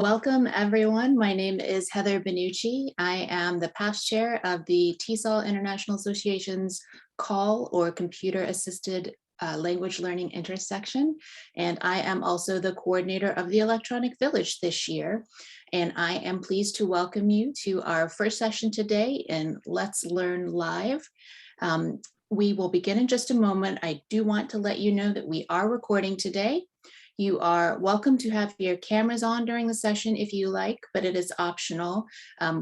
Welcome, everyone. My name is Heather Benucci. I am the past chair of the TESOL International Association's CALL, or Computer Assisted Language Learning intersection. And I am also the coordinator of the Electronic Village this year. And I am pleased to welcome you to our first session today in Let's Learn Live. We will begin in just a moment. I do want to let you know that we are recording today. You are welcome to have your cameras on during the session if you like, but it is optional.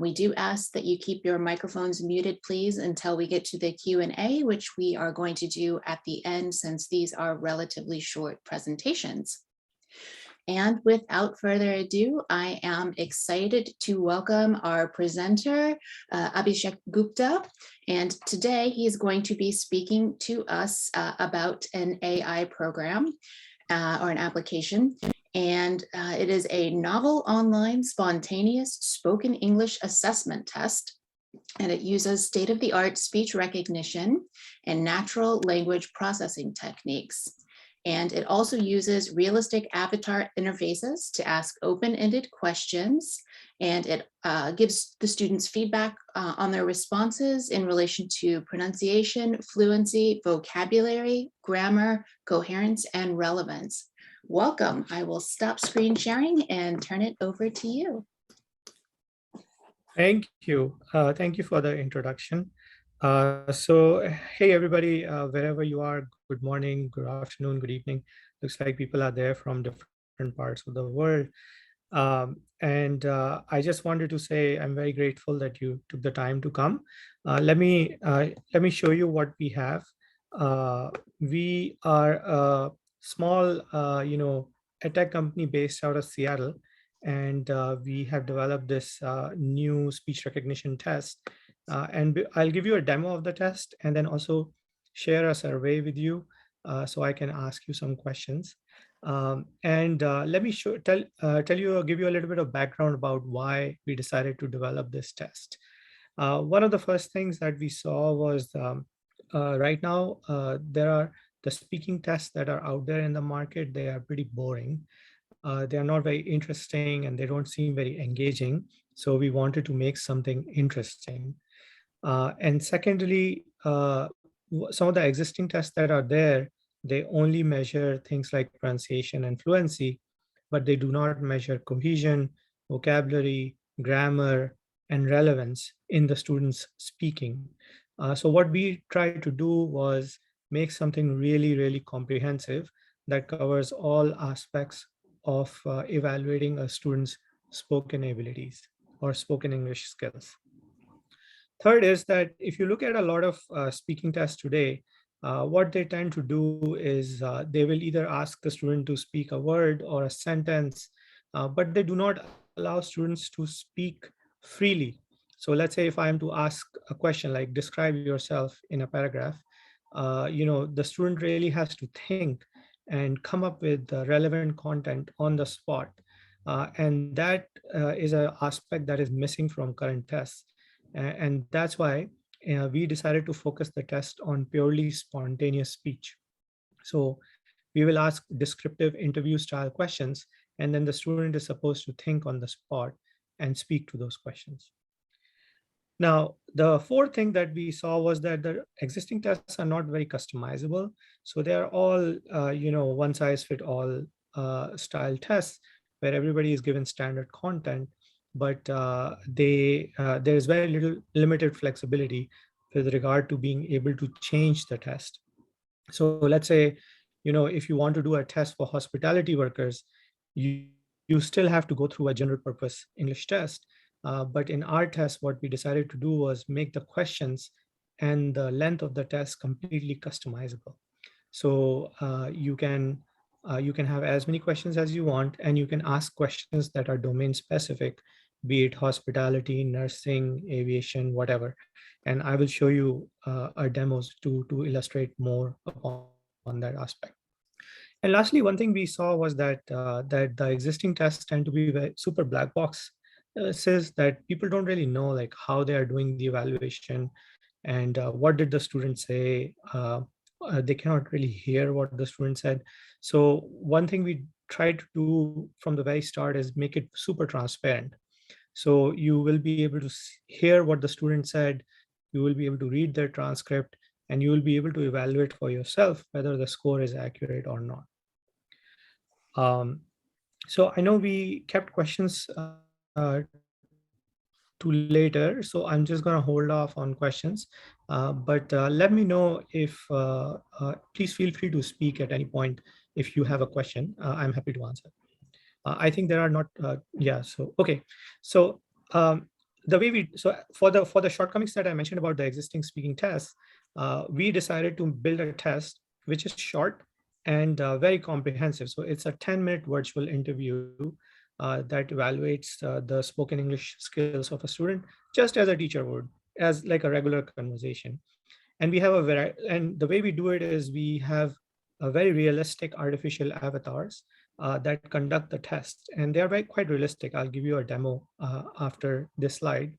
We do ask that you keep your microphones muted, please, until we get to the Q&A, which we are going to do at the end since these are relatively short presentations. And without further ado, I am excited to welcome our presenter, Abhishek Gupta. And today he is going to be speaking to us about an AI program. Or an application, and it is a novel online spontaneous spoken English assessment test, and it uses state-of-the-art speech recognition and natural language processing techniques. And it also uses realistic avatar interfaces to ask open-ended questions, and it gives the students feedback on their responses in relation to pronunciation, fluency, vocabulary, grammar, coherence, and relevance. Welcome. I will stop screen sharing and turn it over to you. Thank you. Thank you for the introduction. Hey, everybody, wherever you are, good morning, good afternoon, good evening. Looks like people are there from different parts of the world. I just wanted to say I'm very grateful that you took the time to come. Let me show you what we have. We are a small, a tech company based out of Seattle, and we have developed this new speech recognition test. I'll give you a demo of the test and then also share a survey with you so I can ask you some questions. Let me give you a little bit of background about why we decided to develop this test. One of the first things that we saw was right now there are the speaking tests that are out there in the market. They are pretty boring. They are not very interesting and they don't seem very engaging. So we wanted to make something interesting. And secondly, some of the existing tests that are there, they only measure things like pronunciation and fluency, but they do not measure cohesion, vocabulary, grammar, and relevance in the students speaking. So what we tried to do was make something really, really comprehensive that covers all aspects of evaluating a student's spoken abilities or spoken English skills. Third is that if you look at a lot of speaking tests today, what they tend to do is they will either ask the student to speak a word or a sentence, but they do not allow students to speak freely. So let's say if I am to ask a question like describe yourself in a paragraph, the student really has to think and come up with the relevant content on the spot. And that is an aspect that is missing from current tests. And that's why we decided to focus the test on purely spontaneous speech. So we will ask descriptive interview style questions, and then the student is supposed to think on the spot and speak to those questions. Now, the fourth thing that we saw was that the existing tests are not very customizable. So they are all, one size fit all style tests where everybody is given standard content, but there is very little limited flexibility with regard to being able to change the test. So let's say, if you want to do a test for hospitality workers, you still have to go through a general purpose English test. But in our test, what we decided to do was make the questions and the length of the test completely customizable. So you can have as many questions as you want, and you can ask questions that are domain specific, be it hospitality, nursing, aviation, whatever. And I will show you our demos to illustrate more on that aspect. And lastly, one thing we saw was that that the existing tests tend to be very super black box. Says that people don't really know like how they are doing the evaluation and what did the student say. They cannot really hear what the student said. So one thing we tried to do from the very start is make it super transparent. So you will be able to hear what the student said, you will be able to read their transcript, and you will be able to evaluate for yourself whether the score is accurate or not. So I know we kept questions to later, so I'm just going to hold off on questions. But let me know if, please feel free to speak at any point if you have a question. I'm happy to answer. I think there are not, yeah, so, okay. So the way we, so for the shortcomings that I mentioned about the existing speaking tests, we decided to build a test which is short and very comprehensive. So it's a 10-minute virtual interview that evaluates the spoken English skills of a student, just as a teacher would, as like a regular conversation. And we have a and the way we do it is we have a very realistic artificial avatars that conduct the test, and they are very quite realistic. I'll give you a demo after this slide.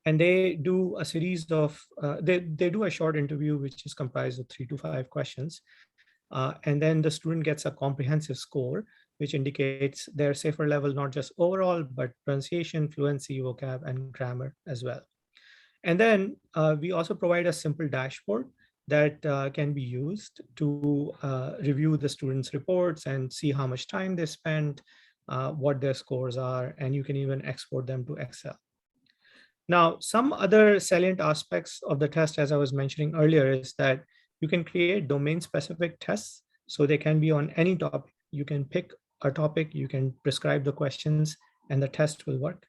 And they do a series of, they do a short interview, which is comprised of 3 to 5 questions. And then the student gets a comprehensive score, which indicates their safer level, not just overall, but pronunciation, fluency, vocab, and grammar as well. And then we also provide a simple dashboard that can be used to review the students' reports and see how much time they spent, what their scores are, and you can even export them to Excel. Now, some other salient aspects of the test, as I was mentioning earlier, is that you can create domain-specific tests. So they can be on any topic. You can pick a topic, you can prescribe the questions, and the test will work.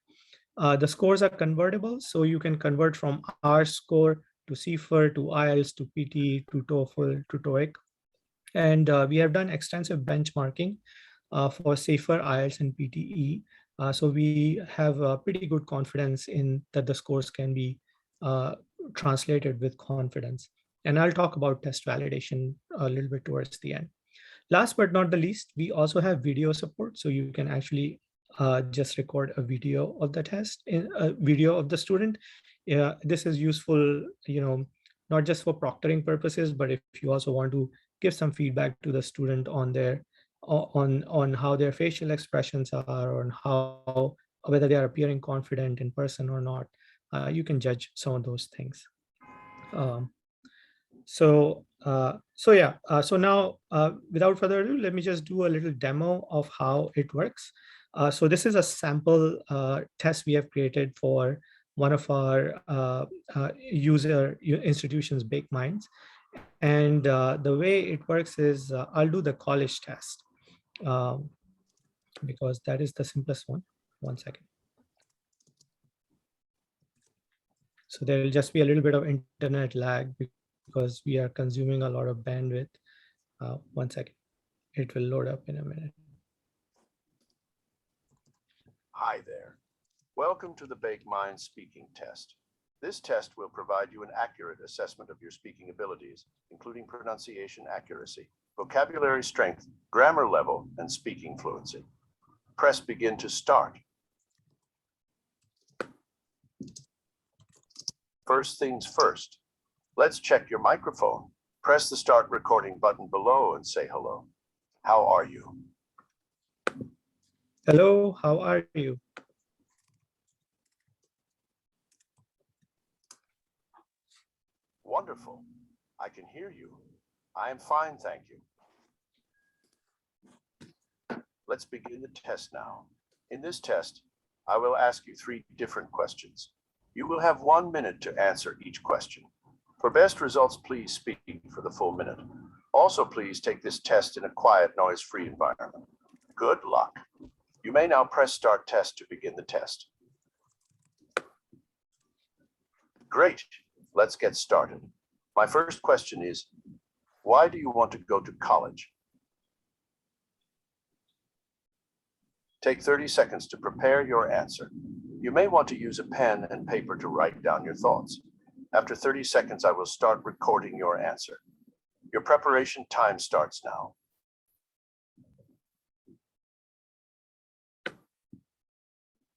The scores are convertible, so you can convert from R score to CFR to IELTS to PT to TOEFL to TOEIC. And we have done extensive benchmarking for safer IELTS and PTE. So we have a pretty good confidence in that the scores can be translated with confidence. And I'll talk about test validation a little bit towards the end. Last but not the least, we also have video support. So you can actually just record a video of the test, in a video of the student. This is useful, not just for proctoring purposes, but if you also want to give some feedback to the student on their on how their facial expressions are, on how whether they are appearing confident in person or not, you can judge some of those things. So yeah, so now without further ado, let me just do a little demo of how it works. So this is a sample test we have created for one of our user institutions, Bake Minds. And the way it works is I'll do the college test because that is the simplest one. One second. So there will just be a little bit of internet lag because we are consuming a lot of bandwidth. 1 second. It will load up in a minute. Hi there. Welcome to the Bake Mind speaking test. This test will provide you an accurate assessment of your speaking abilities, including pronunciation accuracy, vocabulary strength, grammar level, and speaking fluency. Press begin to start. First things first, let's check your microphone. Press the start recording button below and say hello. How are you? Hello, how are you? Wonderful. I can hear you. I am fine, thank you. Let's begin the test now. In this test, I will ask you 3 different questions. You will have 1 minute to answer each question. For best results, please speak for the full minute. Also, please take this test in a quiet, noise-free environment. Good luck. You may now press Start Test to begin the test. Great. Let's get started. My first question is, why do you want to go to college? Take 30 seconds to prepare your answer. You may want to use a pen and paper to write down your thoughts. After 30 seconds, I will start recording your answer. Your preparation time starts now.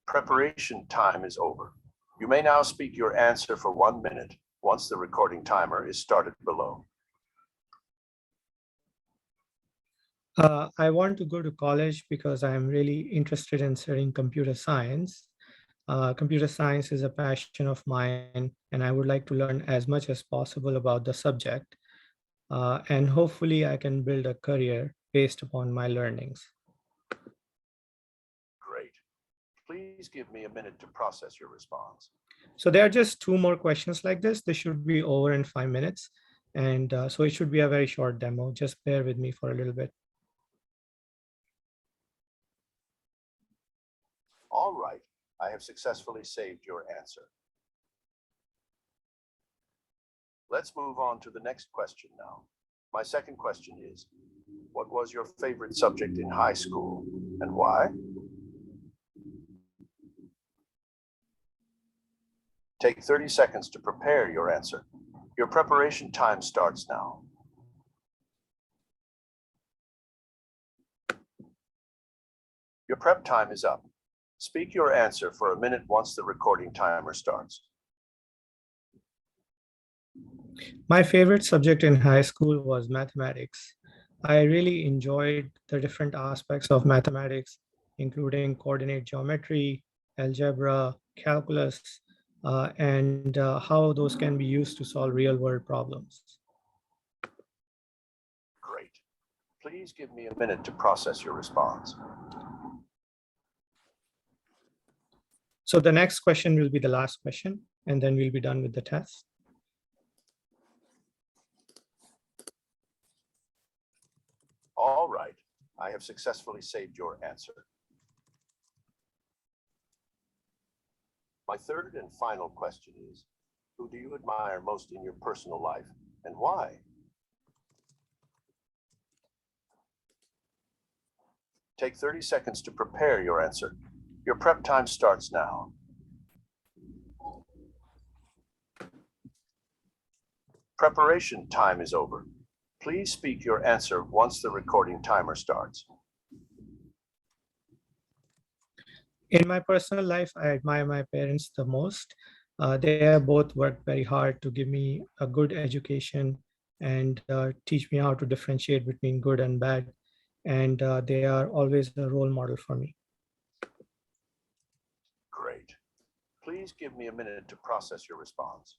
Preparation time is over. You may now speak your answer for 1 minute once the recording timer is started below. I want to go to college because I'm really interested in studying computer science. Computer science is a passion of mine, and I would like to learn as much as possible about the subject. And hopefully, I can build a career based upon my learnings. Great. Please give me a minute to process your response. So there are just two more questions like this. This should be over in 5 minutes. And so it should be a very short demo. Just bear with me for a little bit. All right, I have successfully saved your answer. Let's move on to the next question now. My second question is, what was your favorite subject in high school and why? Take 30 seconds to prepare your answer. Your preparation time starts now. Your prep time is up. Speak your answer for a minute once the recording timer starts. My favorite subject in high school was mathematics. I really enjoyed the different aspects of mathematics, including coordinate geometry, algebra, calculus, and how those can be used to solve real world problems. Great. Please give me a minute to process your response. So the next question will be the last question, and then we'll be done with the test. All right, I have successfully saved your answer. My third and final question is, who do you admire most in your personal life and why? Take 30 seconds to prepare your answer. Your prep time starts now. Preparation time is over. Please speak your answer once the recording timer starts. In my personal life, I admire my parents the most. They have both worked very hard to give me a good education and teach me how to differentiate between good and bad. And they are always a role model for me. Great. Please give me a minute to process your response.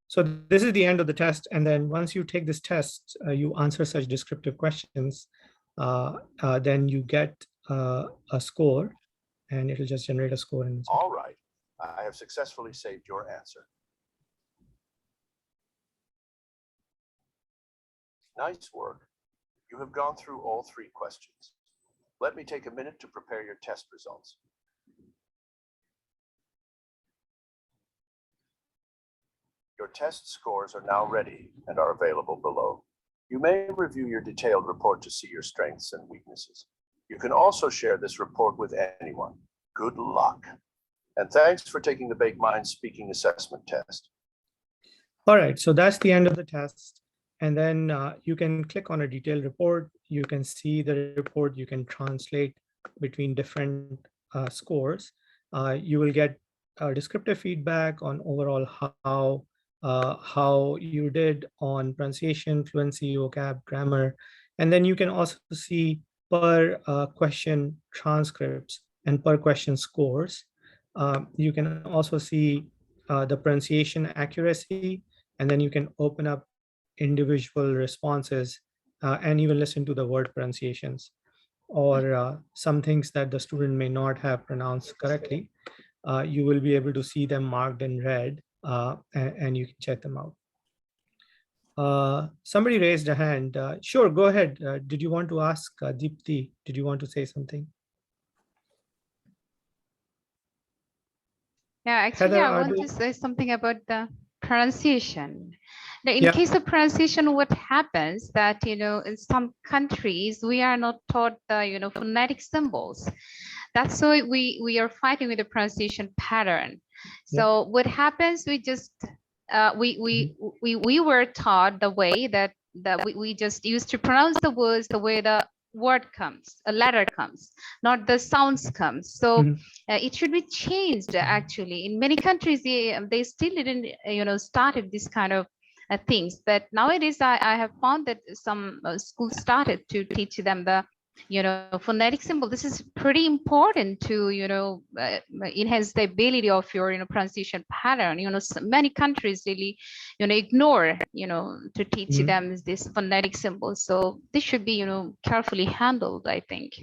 So this is the end of the test. And then once you take this test, you answer such descriptive questions, then you get a score, and it'll just generate a score. All right, I have successfully saved your answer. Nice work. You have gone through all three questions. Let me take a minute to prepare your test results. Your test scores are now ready and are available below. You may review your detailed report to see your strengths and weaknesses. You can also share this report with anyone. Good luck. And thanks for taking the Bake Mind Speaking Assessment Test. All right, so that's the end of the test. And then you can click on a detailed report. You can see the report. You can translate between different scores. You will get descriptive feedback on overall how you did on pronunciation, fluency, vocab, grammar. And then you can also see per question transcripts and per question scores. You can also see the pronunciation accuracy, and then you can open up individual responses and even listen to the word pronunciations or some things that the student may not have pronounced correctly. You will be able to see them marked in red and you can check them out. Somebody raised a hand. Sure, go ahead. Did you want to ask Deepti? Did you want to say something? Yeah, actually, Heather, I want to say something about the pronunciation. Now, in Yeah. case of pronunciation, what happens that, in some countries, we are not taught the, phonetic symbols. That's why we are fighting with the pronunciation pattern. So what happens, we just, we were taught the way that we just used to pronounce the words the way the word comes, a letter comes, not the sounds comes. So it should be changed actually. In many countries, they still didn't, started this kind of things. But nowadays, I have found that some schools started to teach them the phonetic symbol. This is pretty important to enhance the ability of your pronunciation pattern. Many countries really ignore to teach them this phonetic symbol. So this should be carefully handled, I think.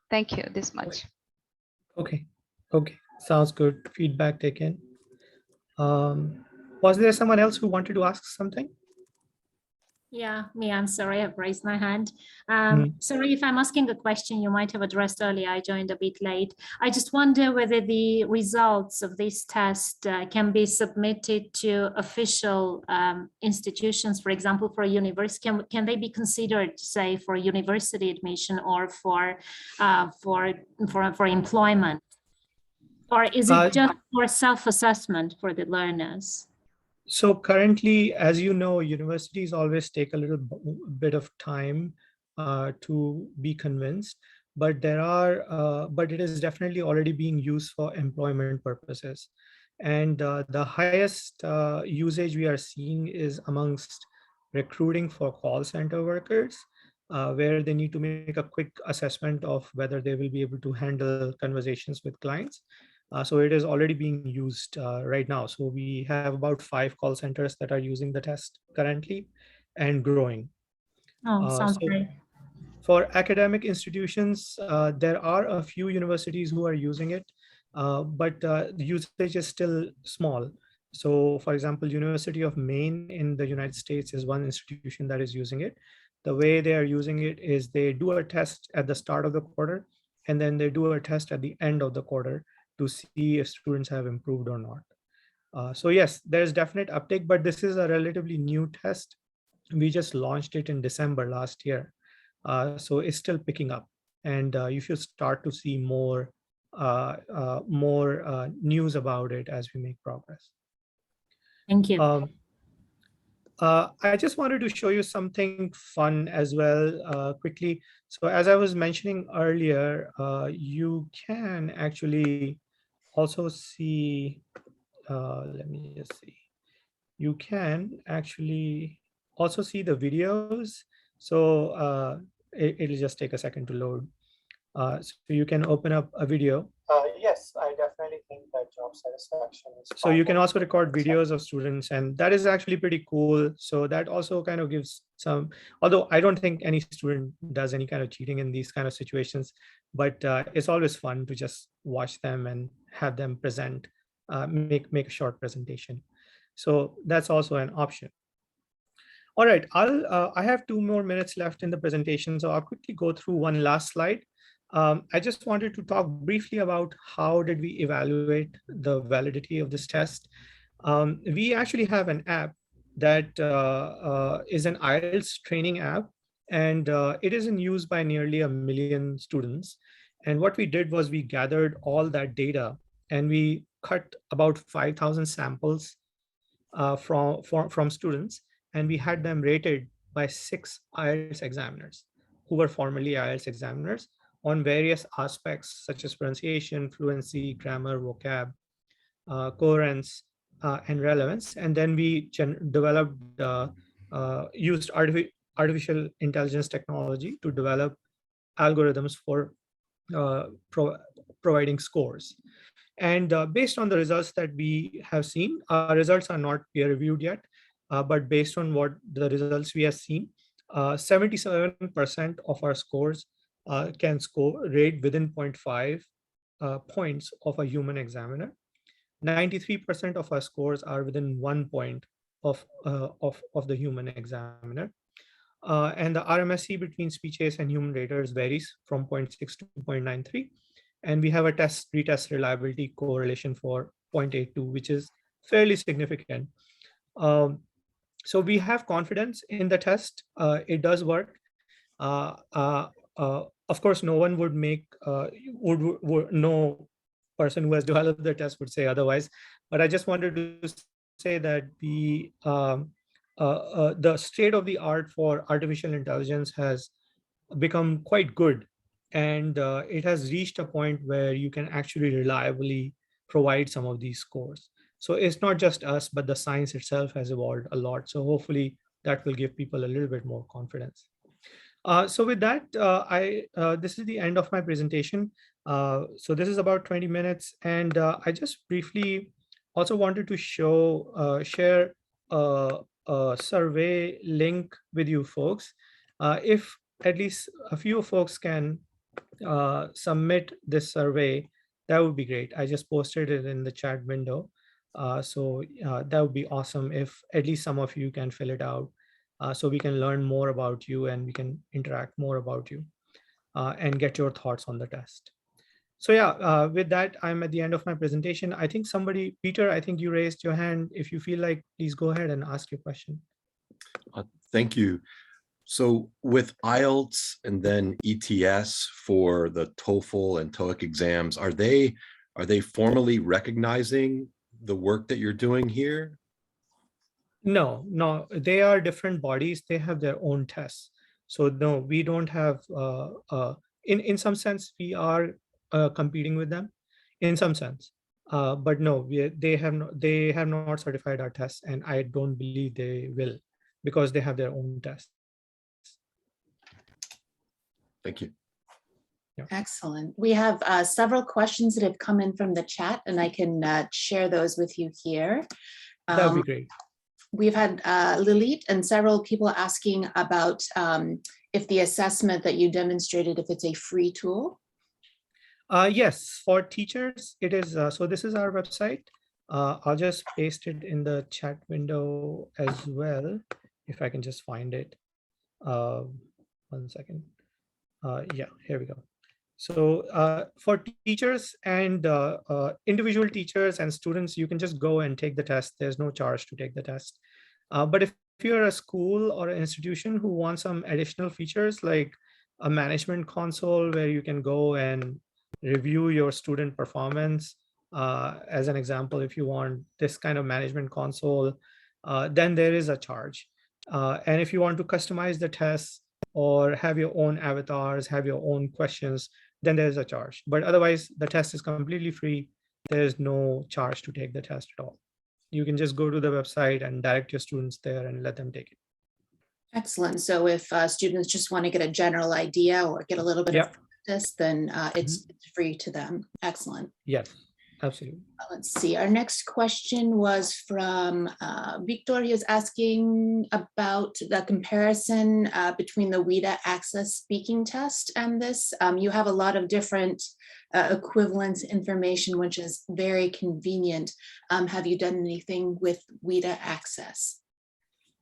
Thank you this much. Okay, sounds good. Feedback taken. Was there someone else who wanted to ask something? Yeah, me, I'm sorry, I've raised my hand. Sorry if I'm asking a question you might have addressed earlier. I joined a bit late. I just wonder whether the results of this test can be submitted to official institutions, for example, for a university. Can they be considered, say, for university admission or for employment? Or is it just for self-assessment for the learners? So currently, as you know, universities always take a little bit of time to be convinced, but but it is definitely already being used for employment purposes. And the highest usage we are seeing is amongst recruiting for call center workers, where they need to make a quick assessment of whether they will be able to handle conversations with clients. So it is already being used right now. So we have about 5 call centers that are using the test currently and growing. Oh, sounds so great. For academic institutions, there are a few universities who are using it, but the usage is still small. So for example, University of Maine in the United States is one institution that is using it. The way they are using it is they do a test at the start of the quarter, and then they do a test at the end of the quarter to see if students have improved or not. So yes, there's definite uptake, but this is a relatively new test. We just launched it in December last year. So it's still picking up, and you should start to see more news about it as we make progress. Thank you. I just wanted to show you something fun as well quickly. So as I was mentioning earlier, you can actually also see, let me just see. You can actually also see the videos. So it'll just take a second to load. So you can open up a video. Yes, I definitely think that job satisfaction is. So you can also record videos of students, and that is actually pretty cool. So that also kind of gives some, although I don't think any student does any kind of cheating in these kind of situations, but it's always fun to just watch them and have them present, make a short presentation. So that's also an option. All right, I have 2 more minutes left in the presentation, so I'll quickly go through one last slide. I just wanted to talk briefly about how did we evaluate the validity of this test. We actually have an app that is an IELTS training app, and it is in use by nearly 1 million students. And what we did was we gathered all that data and we cut about 5,000 samples from students, and we had them rated by 6 IELTS examiners who were formerly IELTS examiners on various aspects such as pronunciation, fluency, grammar, vocab, coherence, and relevance. And then we developed, used artificial intelligence technology to develop algorithms for providing scores. And based on the results that we have seen, our results are not peer reviewed yet, but based on what the results we have seen, 77% of our scores can rate within 0.5 points of a human examiner. 93% of our scores are within 1 point of the human examiner. And the RMSE between speeches and human raters varies from 0.6 to 0.93. And we have a retest reliability correlation for 0.82, which is fairly significant. So we have confidence in the test. It does work. Of course, no one would make, no person who has developed the test would say otherwise. But I just wanted to say that the state of the art for artificial intelligence has become quite good. And it has reached a point where you can actually reliably provide some of these scores. So it's not just us, but the science itself has evolved a lot. So hopefully that will give people a little bit more confidence. So with that, this is the end of my presentation. So this is about 20 minutes. And I just briefly also wanted to share a survey link with you folks. If at least a few folks can submit this survey, that would be great. I just posted it in the chat window. So that would be awesome if at least some of you can fill it out, so we can learn more about you and we can interact more about you and get your thoughts on the test. So yeah, with that, I'm at the end of my presentation. I think somebody, Peter, I think you raised your hand. If you feel like, please go ahead and ask your question. Thank you. So with IELTS and then ETS for the TOEFL and TOEIC exams, are they formally recognizing the work that you're doing here? No, they are different bodies. They have their own tests. So no, we don't have, in some sense, we are competing with them in some sense. But no, they have not certified our tests, and I don't believe they will, because they have their own tests. Thank you. Yeah. Excellent. We have several questions that have come in from the chat, and I can share those with you here. That would be great. We've had Lilith and several people asking about if the assessment that you demonstrated, if it's a free tool. Yes, for teachers, it is. So this is our website. I'll just paste it in the chat window as well, if I can just find it. 1 second. Yeah, here we go. So for teachers and individual teachers and students, you can just go and take the test. There's no charge to take the test. But if you're a school or an institution who wants some additional features, like a management console where you can go and review your student performance, as an example, if you want this kind of management console, then there is a charge. And if you want to customize the tests or have your own avatars, have your own questions, then there's a charge. But otherwise, the test is completely free. There's no charge to take the test at all. You can just go to the website and direct your students there and let them take it. Excellent. So if students just want to get a general idea or get a little bit of practice, then it's free to them. Excellent. Yes, absolutely. Let's see. Our next question was from Victor. He was asking about the comparison between the WIDA Access speaking test and this. You have a lot of different equivalence information, which is very convenient. Have you done anything with WIDA Access?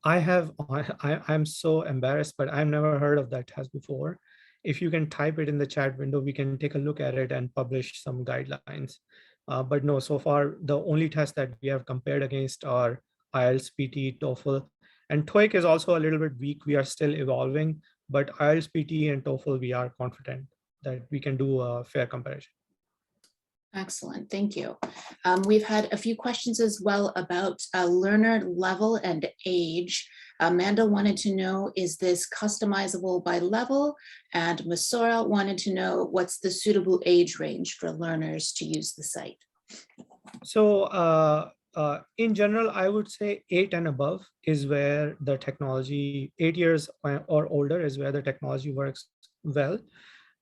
I have. I'm so embarrassed, but I've never heard of that test before. If you can type it in the chat window, we can take a look at it and publish some guidelines. But no, so far, the only tests that we have compared against are IELTS, PT, TOEFL, and TOEIC is also a little bit weak. We are still evolving, but IELTS, PT, and TOEFL, we are confident that we can do a fair comparison. Excellent, thank you. We've had a few questions as well about learner level and age. Amanda wanted to know, is this customizable by level? And Masora wanted to know, what's the suitable age range for learners to use the site? So in general, I would say 8 and above is where the technology, 8 years or older is where the technology works well.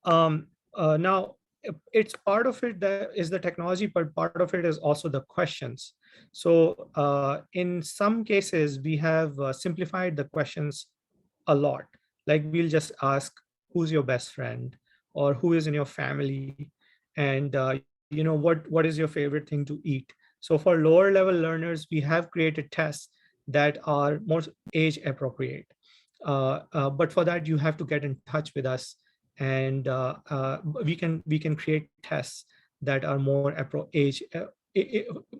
Now, it's part of it that is the technology, but part of it is also the questions. So in some cases, we have simplified the questions a lot. Like we'll just ask, who's your best friend, or who is in your family, and you know, what is your favorite thing to eat. So for lower level learners, we have created tests that are more age appropriate. But for that, you have to get in touch with us, and we can create tests that are more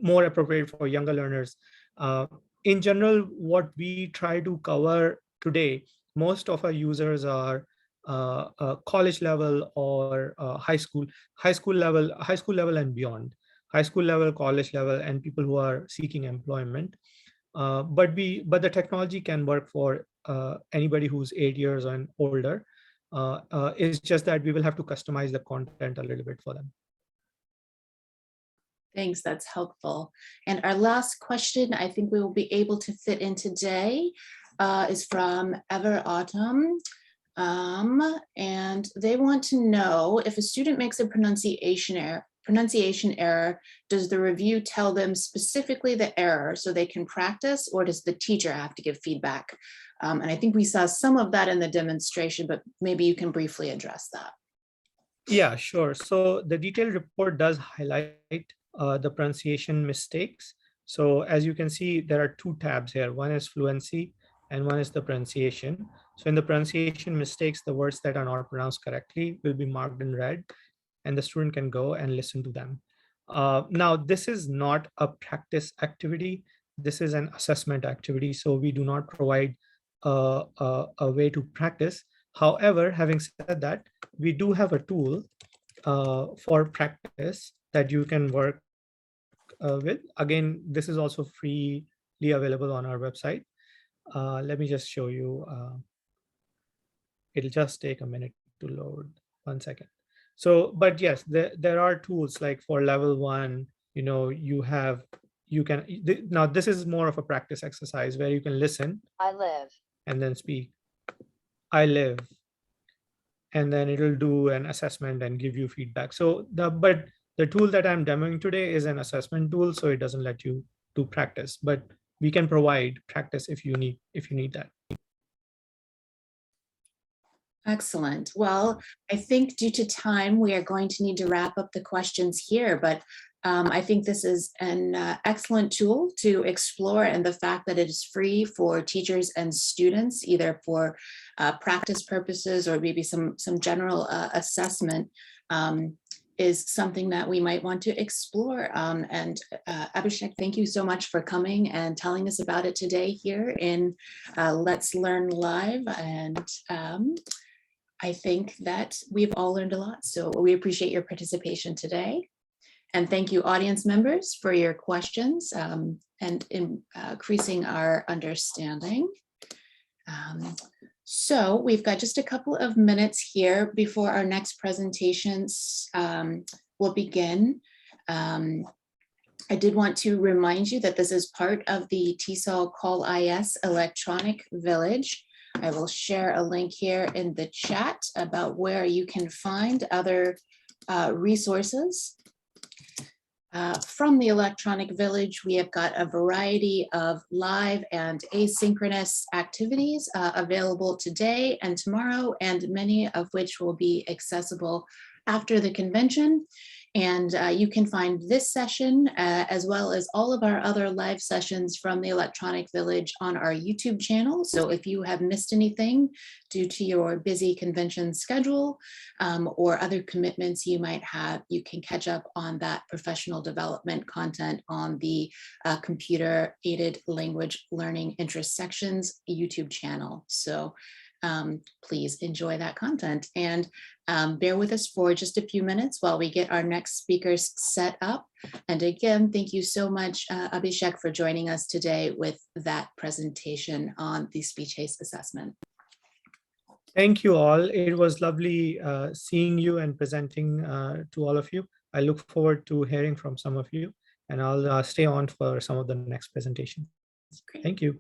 more appropriate for younger learners. In general, what we try to cover today, most of our users are college level or high school level and beyond, high school level, college level, and people who are seeking employment. But the technology can work for anybody who's 8 years and older. It's just that we will have to customize the content a little bit for them. Thanks, that's helpful. And our last question, I think we will be able to fit in today, is from Ever Autumn. And they want to know if a student makes a pronunciation error, does the review tell them specifically the error so they can practice, or does the teacher have to give feedback? And I think we saw some of that in the demonstration, but maybe you can briefly address that. Yeah, sure. So the detailed report does highlight the pronunciation mistakes. So as you can see, there are two tabs here. One is fluency and one is the pronunciation. So in the pronunciation mistakes, the words that are not pronounced correctly will be marked in red, and the student can go and listen to them. Now, this is not a practice activity. This is an assessment activity. So we do not provide a way to practice. However, having said that, we do have a tool for practice that you can work with. Again, this is also freely available on our website. Let me just show you. It'll just take a minute to load. 1 second. So, but yes, there are tools like for level 1, now this is more of a practice exercise where you can listen. I live. And then speak. I live. And then it'll do an assessment and give you feedback. So but the tool that I'm demoing today is an assessment tool, so it doesn't let you do practice, but we can provide practice if you need that. Excellent. Well, I think due to time, we are going to need to wrap up the questions here, but I think this is an excellent tool to explore, and the fact that it is free for teachers and students, either for practice purposes or maybe some general assessment, is something that we might want to explore. And Abhishek, thank you so much for coming and telling us about it today here in Let's Learn Live. And I think that we've all learned a lot, so we appreciate your participation today. And thank you, audience members, for your questions and increasing our understanding. So we've got just a couple of minutes here before our next presentations will begin. I did want to remind you that this is part of the TESOL Call IS Electronic Village. I will share a link here in the chat about where you can find other resources. From the Electronic Village, we have got a variety of live and asynchronous activities available today and tomorrow, and many of which will be accessible after the convention. And you can find this session as well as all of our other live sessions from the Electronic Village on our YouTube channel. So if you have missed anything due to your busy convention schedule or other commitments you might have, you can catch up on that professional development content on the Computer Aided Language Learning Interest Sections YouTube channel. So please enjoy that content, and bear with us for just a few minutes while we get our next speakers set up. And again, thank you so much, Abhishek, for joining us today with that presentation on the speech haste assessment. Thank you all. It was lovely seeing you and presenting to all of you. I look forward to hearing from some of you, and I'll stay on for some of the next presentations. Great. Thank you.